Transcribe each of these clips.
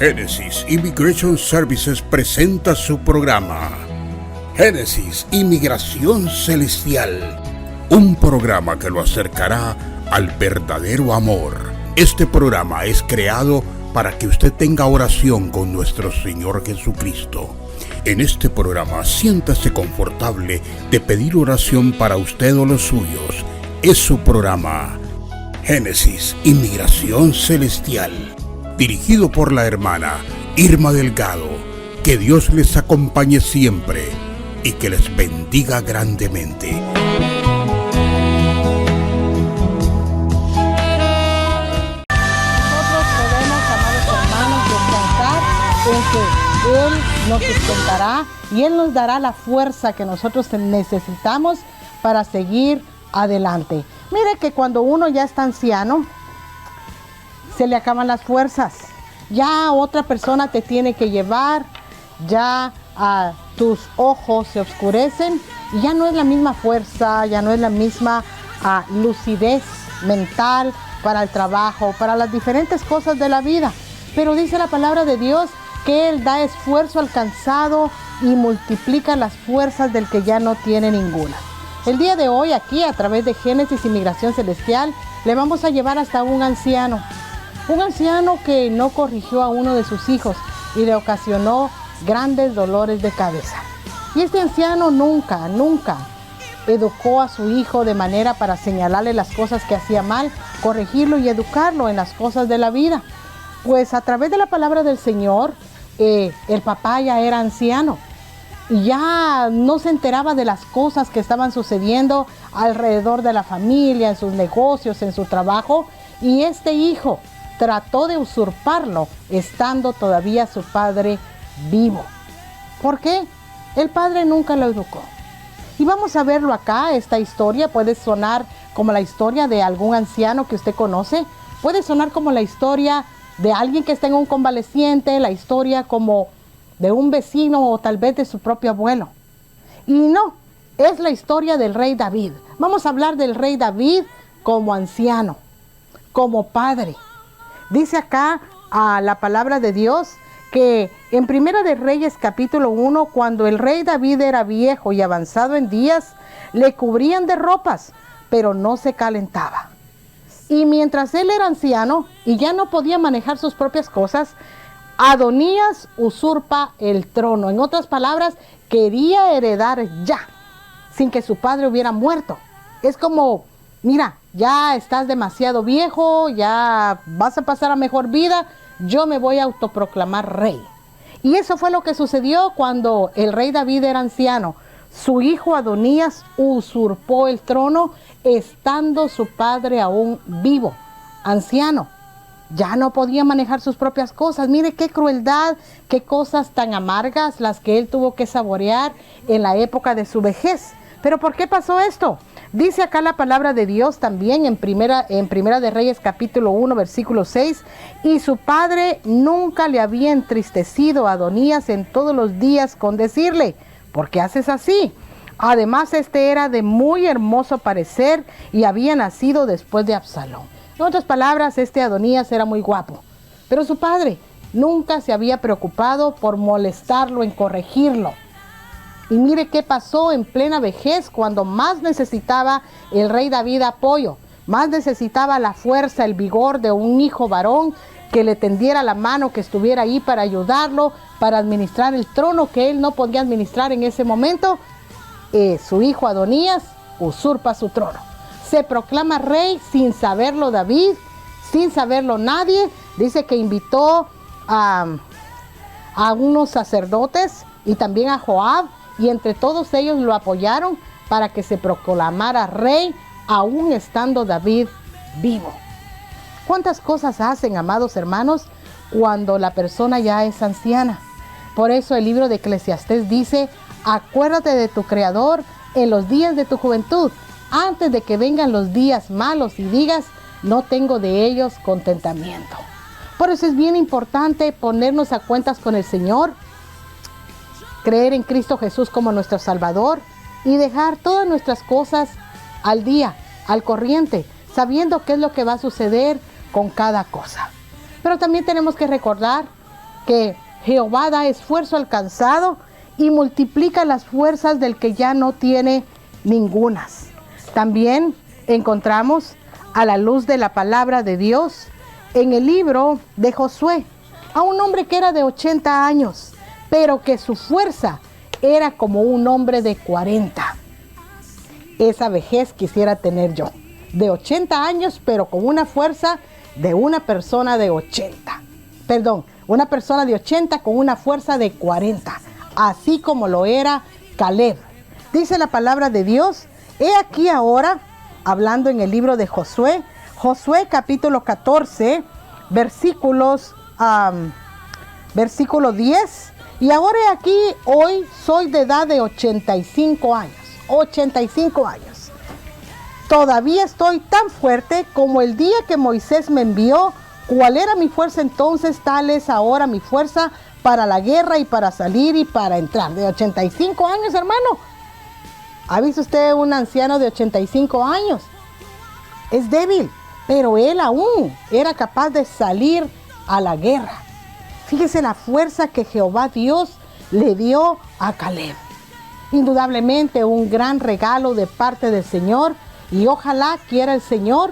Genesis Immigration Services presenta su programa Génesis Inmigración Celestial, un programa que lo acercará al verdadero amor. Este programa es creado para que usted tenga oración con nuestro Señor Jesucristo. En este programa siéntase confortable de pedir oración para usted o los suyos. Es su programa Génesis Inmigración Celestial, dirigido por la hermana Irma Delgado. Que Dios les acompañe siempre y que les bendiga grandemente. Nosotros podemos, amados hermanos, descansar en que Él nos sustentará y Él nos dará la fuerza que nosotros necesitamos para seguir adelante. Mire que cuando uno ya está anciano, se le acaban las fuerzas. Ya otra persona te tiene que llevar, ya tus ojos se oscurecen y ya no es la misma fuerza, ya no es la misma lucidez mental para el trabajo, para las diferentes cosas de la vida. Pero dice la palabra de Dios que Él da esfuerzo al cansado y multiplica las fuerzas del que ya no tiene ninguna. El día de hoy aquí, a través de Génesis Inmigración Celestial, le vamos a llevar hasta un anciano que no corrigió a uno de sus hijos y le ocasionó grandes dolores de cabeza. Y este anciano nunca educó a su hijo de manera para señalarle las cosas que hacía mal, corregirlo y educarlo en las cosas de la vida. Pues a través de la palabra del Señor, el papá ya era anciano y ya no se enteraba de las cosas que estaban sucediendo alrededor de la familia, en sus negocios, en su trabajo, y este hijo trató de usurparlo estando todavía su padre vivo. ¿Por qué? El padre nunca lo educó. Y vamos a verlo acá. Esta historia puede sonar como la historia de algún anciano que usted conoce, puede sonar como la historia de alguien que está en un convaleciente, la historia como de un vecino o tal vez de su propio abuelo. Y no, es la historia del rey David. Vamos a hablar del rey David como anciano, como padre. Dice acá la palabra de Dios que en Primera de Reyes capítulo 1, cuando el rey David era viejo y avanzado en días, le cubrían de ropas, pero no se calentaba. Y mientras él era anciano y ya no podía manejar sus propias cosas, Adonías usurpa el trono. En otras palabras, quería heredar ya, sin que su padre hubiera muerto. Es como, mira, ya estás demasiado viejo, ya vas a pasar a mejor vida, yo me voy a autoproclamar rey. Y eso fue lo que sucedió cuando el rey David era anciano. Su hijo Adonías usurpó el trono estando su padre aún vivo, anciano. Ya no podía manejar sus propias cosas. Mire qué crueldad, qué cosas tan amargas las que él tuvo que saborear en la época de su vejez. ¿Pero por qué pasó esto? Dice acá la palabra de Dios también en Primera de Reyes capítulo 1 versículo 6, y su padre nunca le había entristecido a Adonías en todos los días con decirle, ¿por qué haces así? Además este era de muy hermoso parecer y había nacido después de Absalón. En otras palabras, este Adonías era muy guapo, pero su padre nunca se había preocupado por molestarlo en corregirlo. Y mire qué pasó en plena vejez, cuando más necesitaba el rey David apoyo, más necesitaba la fuerza, el vigor de un hijo varón que le tendiera la mano, que estuviera ahí para ayudarlo, para administrar el trono que él no podía administrar en ese momento. Su hijo Adonías usurpa su trono. Se proclama rey sin saberlo David, sin saberlo nadie. Dice que invitó a unos sacerdotes y también a Joab, y entre todos ellos lo apoyaron para que se proclamara rey, aún estando David vivo. ¿Cuántas cosas hacen, amados hermanos, cuando la persona ya es anciana? Por eso el libro de Eclesiastés dice, acuérdate de tu Creador en los días de tu juventud, antes de que vengan los días malos y digas, no tengo de ellos contentamiento. Por eso es bien importante ponernos a cuentas con el Señor, creer en Cristo Jesús como nuestro Salvador y dejar todas nuestras cosas al día, al corriente, sabiendo qué es lo que va a suceder con cada cosa. Pero también tenemos que recordar que Jehová da esfuerzo al cansado y multiplica las fuerzas del que ya no tiene ningunas. También encontramos a la luz de la palabra de Dios en el libro de Josué a un hombre que era de 80 años, pero que su fuerza era como un hombre de 40. Esa vejez quisiera tener yo, de 80 años, pero con una fuerza de una persona de 80. Perdón, una persona de 80 con una fuerza de 40, así como lo era Caleb. Dice la palabra de Dios, he aquí ahora, hablando en el libro de Josué, Josué capítulo 14, versículo 10, y ahora he aquí, hoy soy de edad de 85 años, 85 años. Todavía estoy tan fuerte como el día que Moisés me envió. ¿Cuál era mi fuerza entonces? Tal es ahora mi fuerza para la guerra y para salir y para entrar. De 85 años, hermano. ¿Ha visto usted un anciano de 85 años? Es débil, pero él aún era capaz de salir a la guerra. Fíjese la fuerza que Jehová Dios le dio a Caleb. Indudablemente un gran regalo de parte del Señor. Y ojalá quiera el Señor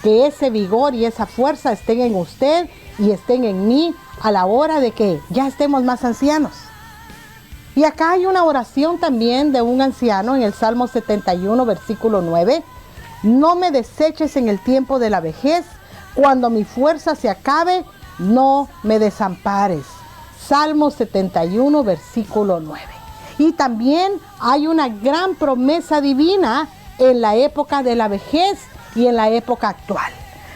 que ese vigor y esa fuerza estén en usted y estén en mí a la hora de que ya estemos más ancianos. Y acá hay una oración también de un anciano en el Salmo 71, versículo 9. No me deseches en el tiempo de la vejez, cuando mi fuerza se acabe, no me desampares. Salmo 71, versículo 9. Y también hay una gran promesa divina en la época de la vejez y en la época actual.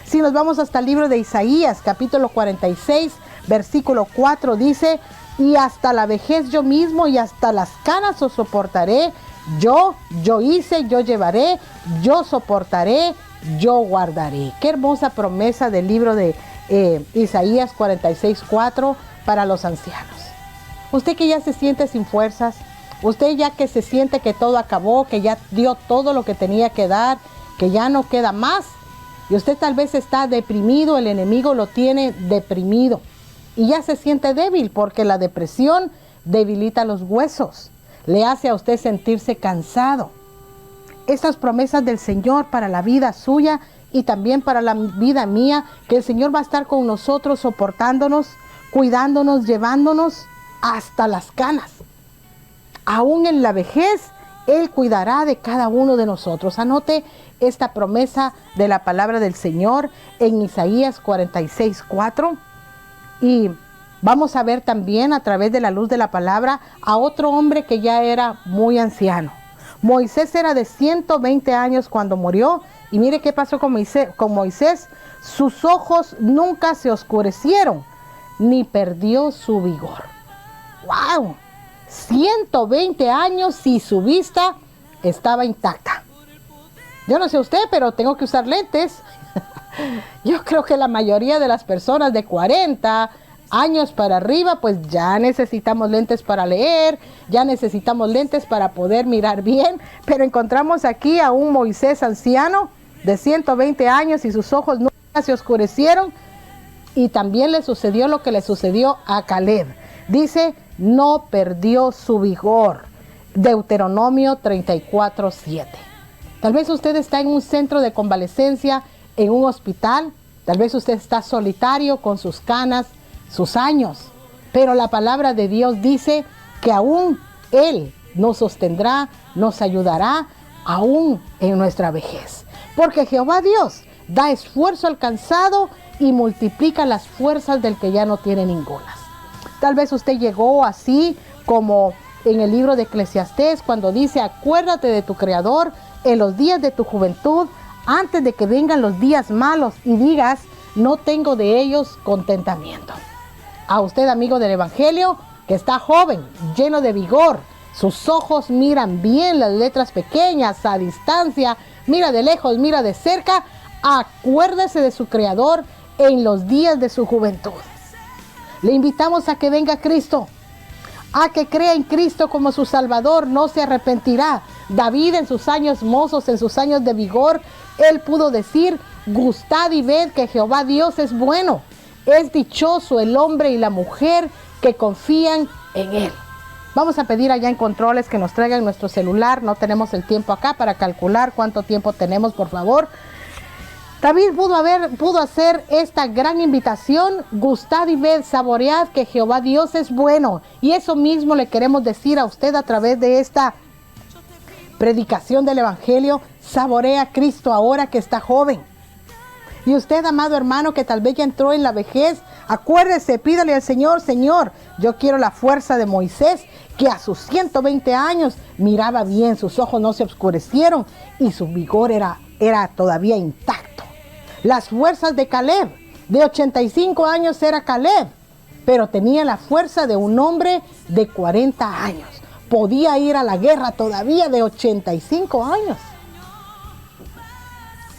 Si nos vamos hasta el libro de Isaías, capítulo 46, versículo 4, dice, y hasta la vejez yo mismo y hasta las canas os soportaré, yo hice, yo llevaré, yo soportaré, yo guardaré. Qué hermosa promesa del libro de Isaías 46, 4 para los ancianos. Usted que ya se siente sin fuerzas, usted ya que se siente que todo acabó, que ya dio todo lo que tenía que dar, que ya no queda más, y usted tal vez está deprimido, el enemigo lo tiene deprimido, y ya se siente débil porque la depresión debilita los huesos, le hace a usted sentirse cansado. Estas promesas del Señor para la vida suya y también para la vida mía, que el Señor va a estar con nosotros, soportándonos, cuidándonos, llevándonos hasta las canas. Aún en la vejez, Él cuidará de cada uno de nosotros. Anote esta promesa de la palabra del Señor en Isaías 46, 4. Y vamos a ver también a través de la luz de la palabra a otro hombre que ya era muy anciano. Moisés era de 120 años cuando murió. Y mire qué pasó con Moisés. Sus ojos nunca se oscurecieron, ni perdió su vigor. ¡Wow! 120 años y su vista estaba intacta. Yo no sé usted, pero tengo que usar lentes. Yo creo que la mayoría de las personas de 40 años para arriba, pues ya necesitamos lentes para leer, ya necesitamos lentes para poder mirar bien. Pero encontramos aquí a un Moisés anciano de 120 años y sus ojos nunca se oscurecieron. Y también le sucedió lo que le sucedió a Caleb. Dice, no perdió su vigor. Deuteronomio 34, 7. Tal vez usted está en un centro de convalecencia, en un hospital. Tal vez usted está solitario con sus canas, sus años. Pero la palabra de Dios dice que aún Él nos sostendrá, nos ayudará, aún en nuestra vejez. Porque Jehová Dios da esfuerzo al cansado y multiplica las fuerzas del que ya no tiene ninguna. Tal vez usted llegó así como en el libro de Eclesiastés cuando dice, acuérdate de tu Creador en los días de tu juventud, antes de que vengan los días malos y digas, no tengo de ellos contentamiento. A usted, amigo del Evangelio, que está joven, lleno de vigor, sus ojos miran bien las letras pequeñas a distancia, mira de lejos, mira de cerca, acuérdese de su Creador en los días de su juventud. Le invitamos a que venga Cristo, a que crea en Cristo como su Salvador, no se arrepentirá. David en sus años mozos, en sus años de vigor, él pudo decir, gustad y ved que Jehová Dios es bueno, Es dichoso el hombre y la mujer que confían en Él. Vamos a pedir allá en controles que nos traigan nuestro celular. No tenemos el tiempo acá para calcular cuánto tiempo tenemos, por favor. David pudo hacer esta gran invitación: gustad y ved, saboread que Jehová Dios es bueno. Y eso mismo le queremos decir a usted a través de esta predicación del Evangelio. Saborea a Cristo ahora que está joven. Y usted, amado hermano, que tal vez ya entró en la vejez, acuérdese, pídale al Señor: Señor, yo quiero la fuerza de Moisés, que a sus 120 años miraba bien, sus ojos no se oscurecieron y su vigor era todavía intacto. Las fuerzas de Caleb, de 85 años era Caleb, pero tenía la fuerza de un hombre de 40 años. Podía ir a la guerra todavía de 85 años.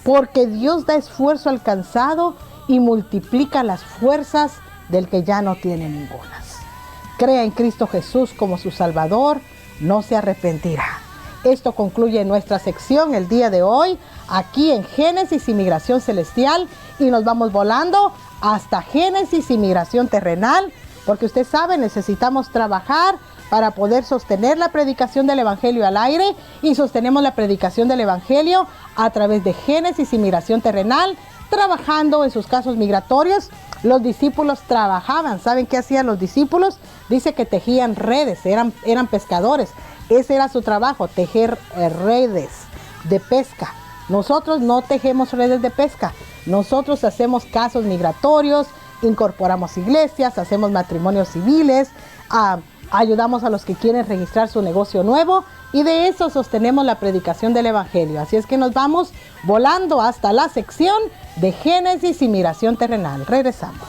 Porque Dios da esfuerzo al cansado y multiplica las fuerzas del que ya no tiene ningunas. Crea en Cristo Jesús como su Salvador, no se arrepentirá. Esto concluye nuestra sección el día de hoy, aquí en Génesis y Migración Celestial, y nos vamos volando hasta Génesis y Migración Terrenal, porque usted sabe, necesitamos trabajar para poder sostener la predicación del Evangelio al aire, y sostenemos la predicación del Evangelio a través de Génesis y Migración Terrenal, trabajando en sus casos migratorios. Los discípulos trabajaban. ¿Saben qué hacían los discípulos? Dice que tejían redes, eran pescadores. Ese era su trabajo, tejer redes de pesca. Nosotros no tejemos redes de pesca. Nosotros hacemos casos migratorios, incorporamos iglesias, hacemos matrimonios civiles, ayudamos a los que quieren registrar su negocio nuevo, y de eso sostenemos la predicación del Evangelio. Así es que nos vamos volando hasta la sección de Génesis y Migración Terrenal. Regresamos.